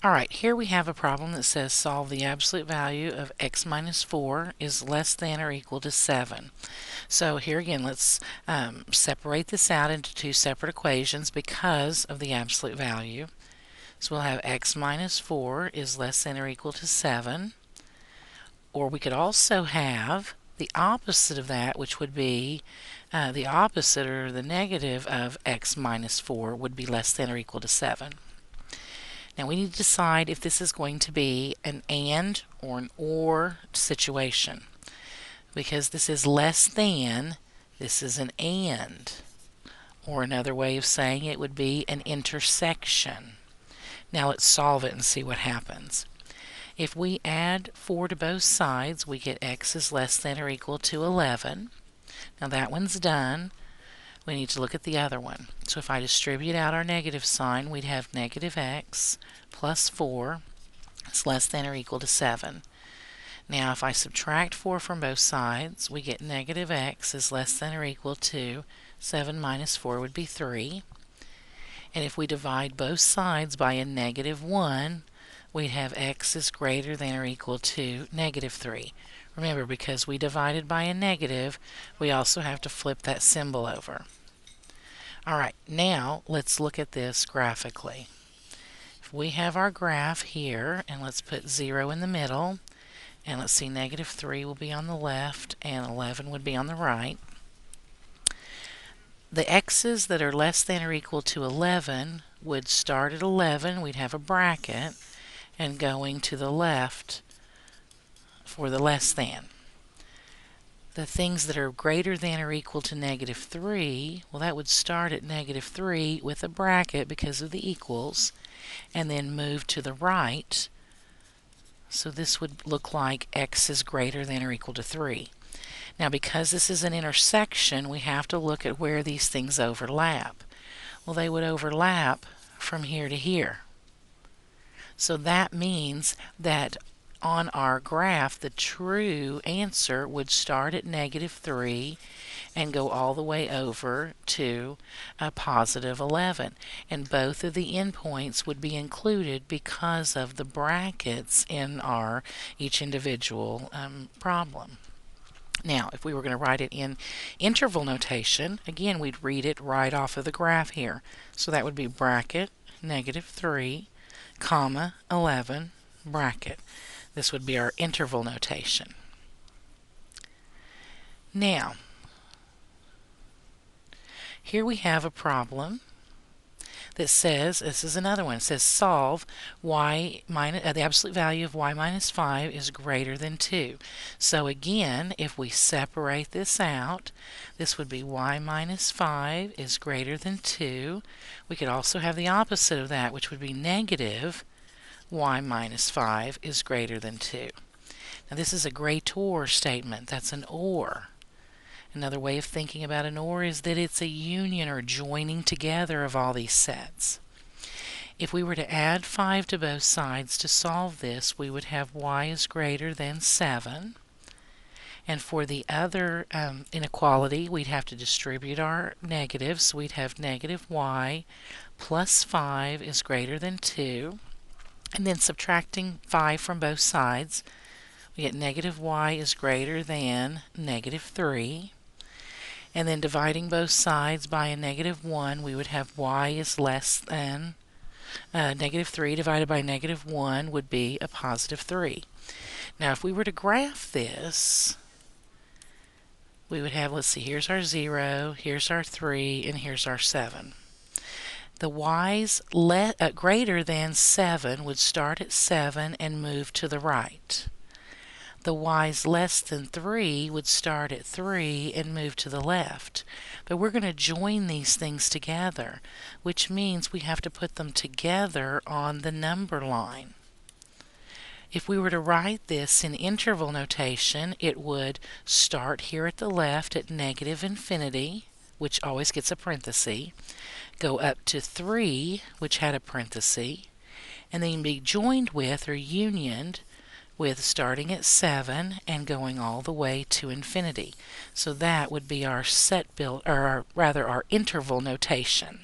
Alright, here we have a problem that says solve the absolute value of x minus 4 is less than or equal to 7. So here again, let's separate this out into two separate equations because of the absolute value. So we'll have x minus 4 is less than or equal to 7. Or we could also have the opposite of that, which would be the opposite or the negative of x minus 4 would be less than or equal to 7. Now we need to decide if this is going to be an and or an or situation. Because this is less than, this is an and. Or another way of saying it would be an intersection. Now let's solve it and see what happens. If we add 4 to both sides, we get x is less than or equal to 11. Now that one's done. We need to look at the other one. So if I distribute out our negative sign, we'd have negative x plus 4 is less than or equal to 7. Now if I subtract 4 from both sides, we get negative x is less than or equal to 7 minus 4 would be 3. And if we divide both sides by a negative 1, we'd have x is greater than or equal to negative 3. Remember, because we divided by a negative, we also have to flip that symbol over. Alright, now let's look at this graphically. If we have our graph here, and let's put 0 in the middle, and let's see, negative 3 will be on the left, and 11 would be on the right. The x's that are less than or equal to 11 would start at 11, we'd have a bracket, and going to the left for the less than. The things that are greater than or equal to negative 3, well, that would start at negative 3 with a bracket because of the equals, and then move to the right. So this would look like x is greater than or equal to 3. Now because this is an intersection, we have to look at where these things overlap. Well, they would overlap from here to here. So that means that on our graph, the true answer would start at negative 3 and go all the way over to a positive 11. And both of the endpoints would be included because of the brackets in our each individual problem. Now, if we were going to write it in interval notation, again, we'd read it right off of the graph here. So that would be bracket, negative 3, comma, 11, bracket. This would be our interval notation. Now, here we have a problem that says, this is another one, it says solve y minus, the absolute value of y minus 5 is greater than 2. So again, if we separate this out, this would be y minus 5 is greater than 2. We could also have the opposite of that, which would be negative y minus 5 is greater than 2. Now this is a greater statement. That's an or. Another way of thinking about an or is that it's a union or joining together of all these sets. If we were to add 5 to both sides to solve this, we would have y is greater than 7. And for the other inequality, we'd have to distribute our negatives. So we'd have negative y plus 5 is greater than 2. And then subtracting 5 from both sides, we get negative y is greater than negative 3. And then dividing both sides by a negative 1, we would have y is less than negative 3 divided by negative 1 would be a positive 3. Now if we were to graph this, we would have, let's see, here's our 0, here's our 3, and here's our 7. The y's greater than 7 would start at 7 and move to the right. The y's less than 3 would start at 3 and move to the left. But we're going to join these things together, which means we have to put them together on the number line. If we were to write this in interval notation, it would start here at the left at negative infinity, which always gets a parenthesis, go up to 3, which had a parenthesis, and then be joined with or unioned with starting at 7 and going all the way to infinity. So that would be our our interval notation.